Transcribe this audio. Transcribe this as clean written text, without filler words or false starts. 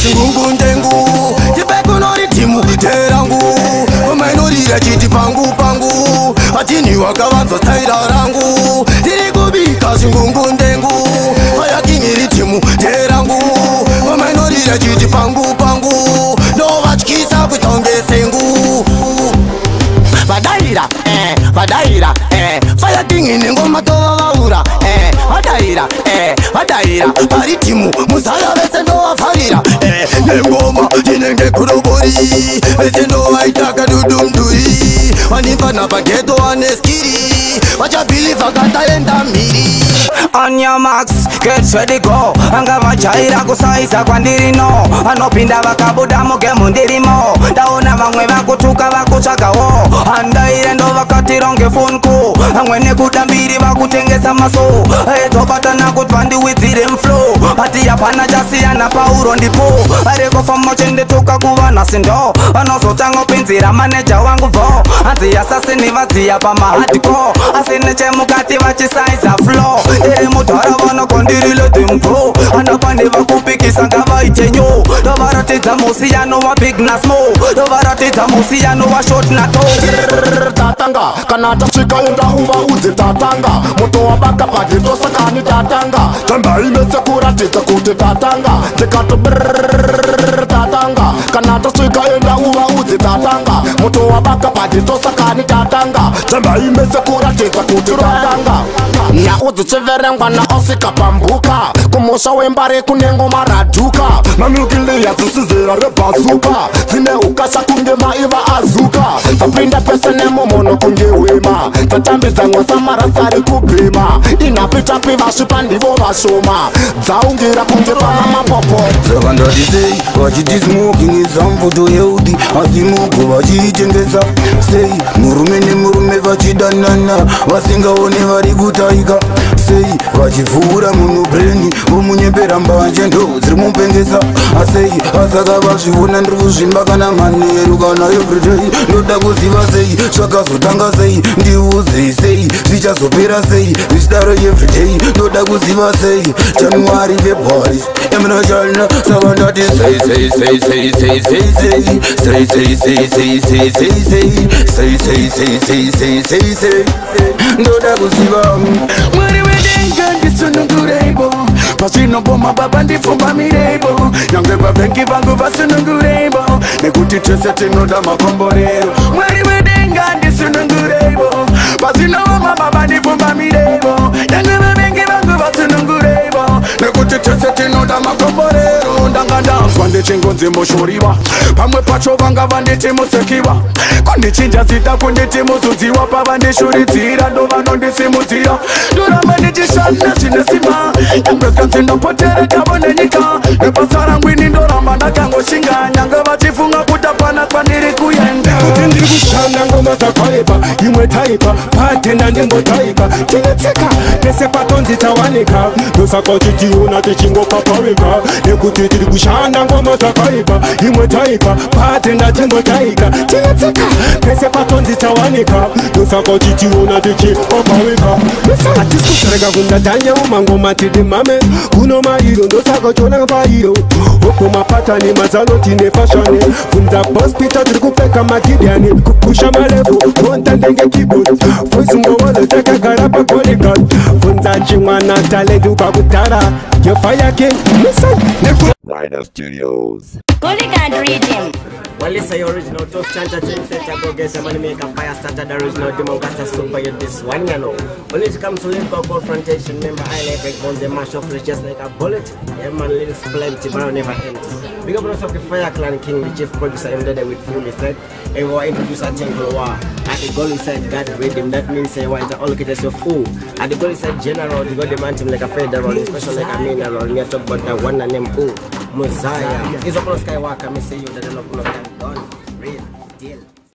Singungu ndengu Tipekunori timu terangu Umainorira chiti pangu pangu Atini wakavanza taira rangu Tiri kubika singungu ndengu Faya kingiri timu terangu Umainorira chiti pangu pangu No vachkisa kutonge sengu Vadaira, Faya kingini ngoma towa vaura Vadaira, paritimu Musaya vese ndo wafarira Nengoma, jinenge kurobori Vese ndo waitaka dudumduri Wanifana pageto waneskiri Wachabiliva kataenda miri On your marks, get ready go. Anga vachaira kusaisa kwandiri no. Anopinda vakabuda muge mundiri mo. Daona vamwe vakutuka vakuchaka wo. Andaire ndo vakatironge funku. Angwene kudambiri vakutengesa maso. Topata na kutwandi wizire mflow. Ati yapana jasiana pauro ndipo. Areko famo chende tuka kuvana sindo. Anosotango pinzira maneja wangu vo. Anzi asasini vazia pa mahadiko. Asine chemukati vachisaisa flow. Mutora vana kondirile timko Anapande vakupikisa ngava ichenyo Dovaratidza musiyano wa big na small Dovaratidza musiyano wa short na tall Tatanga, kana tachika yenda uva uze tatanga Moto wa baka padi tosa kani tatanga Tamba imese kuratidza kuti tatanga Tekato tatanga Kana tachika yenda uva uze tatanga Moto wa baka padi tosa kani tatanga Tamba imese kuratidza kuti tatanga Na uzi chiverengwa na osika pambuka Kumusha wembare kunengo maraduka Mamilukili ya zisizira rebazuka Zine ukasha kunge maiva azuka Zapinda pese nemo mono kunge wema Zatambi zangwa samarasari kubima Inapita piva shipandivo vashoma Zaungira kunge panama popo Zakandadisei, vachiti smoking is harmful to health Asimuko vachitengesa Sei, murume nemurume vachidanana Vasingaone vari kutaika Sei, vachivhura munhu breni Vomunyembera mbanje ndo dziri mupengesa Asei, asaka vazviona ndiri kuzvimba kana manheru kana everyday Ndoda kuziva sei, zvakazotanga sei Ndiuzei sei, zvichazopera sei Zvichidaro everyday, ndoda kuziva sei January, February, emina chana Saka ndati sei, sei, sei, sei, sei, sei, sei Sei, sei, sei, sei, sei, sei, sei Sei, sei, sei, sei, sei, sei, sei Ndoda kuziva Mwari wedenga ndisunungurebo Pasino boma baba ndifumba mirebo Nyangwe babengi vangu vasunungurebo Nekuti tese tinoda makomborero Mwari wedenga ndisunungurebo Pasino boma baba ndifumba mirebo Nyangwe babengi vangu vasunungurebo Nekuti tese tinoda makomborero Ndanga ndanzwa ndichingonzi mushuriwa Pamwe pacho vanga vanditi musekiwa Kundichinja zita kunditi muzudziwa Pava ndishuridzira ndo vanondisimudzira Ndoramba ndichishanda chinesima Nyangwe kanzi ndopotere kavone nyika Nebasa rangu ini ndoramba ndakangoshinga Nyangwe vachifunga kutapana kwandiri kuenda Kuti ndiri kushanda ngoma dzakaipa Imwe taipa, patenda ndimbo taipa Tinetseka, nese patonzi tawanika Ndosaka titiona tichingopapawika Nekuti tiri kushanda ngoma dzakaipa Imwe taipa, patenda ndimbo taika Tinetseka, nese patonzi tawanika Ndosaka titiona tichingopapawika Atisi kutareka kundatanya umangoma tidi mame Kuno mairo, ndosaka chona vairo Oko mapatani mazano tine fashane Funza boss pita tiri kupeka makidiani Kupusha malevu, konta ndenge keyboard Voice ngowolo teka garapa bodyguard Funza chimwana talentu bakutara Yo fire king, listen, neku Rider Studios. Gully can't read him. Well, it's the original Toast Chancha Chain Set. I go get some money, make a fire starter. The original Demon Gata Super. You this one, you know. When it comes to link up confrontation, remember I like break bones and mash off just like a bullet. Yeah, man, links plenty, but I never ends. Big up of the Fire Clan King, the chief producer, embedded with full effect. And we'll introduce a Tingle War. At the Gully side, God read him. That means say, why the allocators of who? At the Gully side, general, the God demand him like a federal, special like a mineral. We are talking about that one name, who? Messiah. It's a Skywalker. I say you that the love of God done. Real deal.